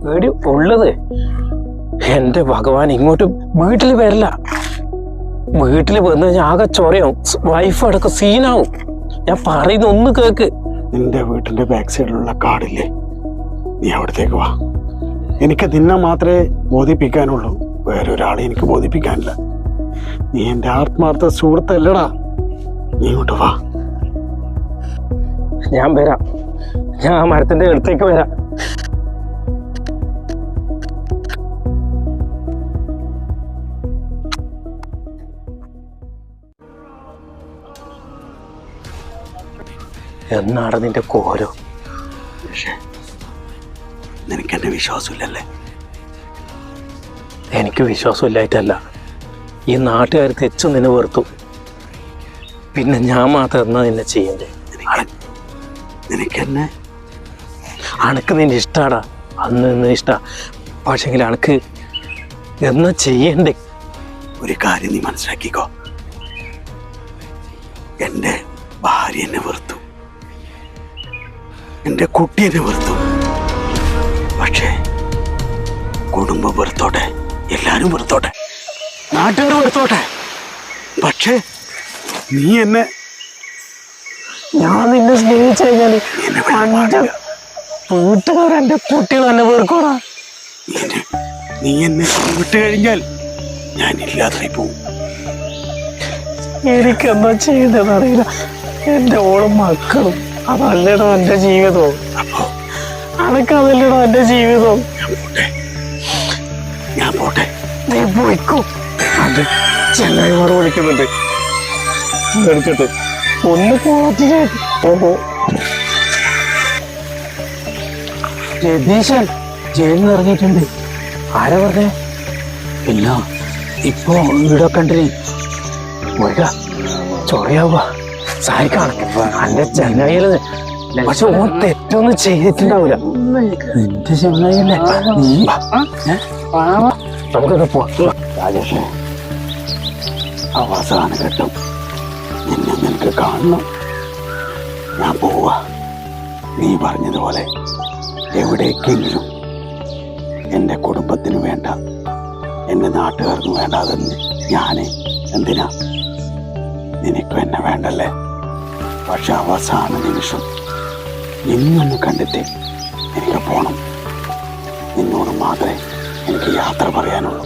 പേടി ഉള്ളത്. എന്റെ ഭഗവാൻ, ഇങ്ങോട്ട് വീട്ടിൽ വരില്ല. വീട്ടിൽ വന്നു കഴിഞ്ഞാൽ ആകെ ചൊറയാവും, വൈഫ് അടക്കം സീനാവും. ഞാൻ പറയുന്ന ഒന്ന് കേക്ക്. നിന്റെ വീട്ടിന്റെ ബാക്ക് സൈഡിലുള്ള കാടില്ലേ, നീ അവിടത്തേക്ക് വാ. എനിക്ക് നിന്നെ മാത്രമേ ബോധിപ്പിക്കാനുള്ളൂ, വേറൊരാളെ എനിക്ക് ബോധിപ്പിക്കാനില്ല. നീ എന്റെ ആത്മാർത്ഥ സുഹൃത്തല്ലടാ. നീ ഇങ്ങോട്ട് വാ. ഞാൻ വരാം, ഞാൻ ആ മരത്തിന്റെ അടുത്തേക്ക് വരാം. എന്നാണ് നിന്റെ കോരോ? പക്ഷേ നിനക്കെന്നെ വിശ്വാസമില്ലല്ലേ? എനിക്ക് വിശ്വാസമില്ലായിട്ടല്ല, ഈ നാട്ടുകാർ തെച്ചു നിന്നെ വെറുത്തു. പിന്നെ ഞാൻ മാത്രം എന്നാ നിന്നെ ചെയ്യണ്ടേ? നിനക്കെന്നെ അനക്ക് നിന്റെ ഇഷ്ടാടാ, അന്ന് നിന്ന് ഇഷ്ടാ. പക്ഷെങ്കിൽ അനക്ക് എന്നാ ചെയ്യണ്ടേ? ഒരു കാര്യം നീ മനസ്സിലാക്കിക്കോ, എന്റെ ഭാര്യ എന്നെ വെറുത്തു, എന്റെ കുട്ടി എന്നെ വെറുത്തു. പക്ഷേ കുടുംബം വെറുത്തോട്ടെ, എല്ലാരും വെറുത്തോട്ടെ, നാട്ടുകാർ വെറുത്തോട്ടെ, പക്ഷേ നീ എന്നെ, ഞാൻ നിന്നെ സ്നേഹിച്ചു കഴിഞ്ഞാല് വീട്ടുകാർ എന്റെ കുട്ടികൾ എന്നെ വെറുക്കോടാ. നീ എന്നെ വിട്ടു കഴിഞ്ഞാൽ ഞാൻ ഇല്ലാതായി പോവും. എനിക്കെന്താ ചെയ്തതെന്ന് അറിയില്ല. എന്റെ ഓളും മക്കളും അതല്ലടോ എന്റെ ജീവിതവും. അനക്കതല്ലടോ എന്റെ ജീവിതവും. ഞാൻ പോട്ടെ. നീ പോയിക്കോ. അത് ചെങ്ങായിമാർ വിളിക്കുന്നുണ്ട്, എടുക്കട്ടെ. ഒന്ന് പോകത്തില്ലേ? ഓഹോ, രതീശൻ ജയിലിൽ നിന്ന് ഇറങ്ങിയിട്ടുണ്ട്. ആരാ പറഞ്ഞേ? ഇല്ല, ഇപ്പോ വീടൊക്കെ ഉണ്ടേ. മുരുക ചൊറയാവുക സഹായിക്കാണ് എന്റെ ചെങ്ങായില്. പക്ഷെ ഓൻ തെറ്റൊന്നും ചെയ്തിട്ടുണ്ടാവൂല. എന്റെ ചെങ്ങായില്ലേ നീ? നമുക്കൊക്കെ പോവാം. രാജേഷേ, അവസാന ഘട്ടം നിന്നെ നിനക്ക് കാണണം. ഞാൻ പോവാ. നീ പറഞ്ഞതുപോലെ എവിടേക്കെങ്കിലും എൻ്റെ കുടുംബത്തിന് വേണ്ട, എൻ്റെ നാട്ടുകാർക്ക് വേണ്ടാതെന്ന് ഞാന് എന്തിനാ? നിനക്കും എന്നെ വേണ്ടല്ലേ? പക്ഷെ അവസാന നിമിഷം നിന്നൊന്ന് കണ്ടിട്ട് എനിക്ക് പോണം. നിന്നോട് മാത്രമേ എനിക്ക് യാത്ര പറയാനുള്ളൂ.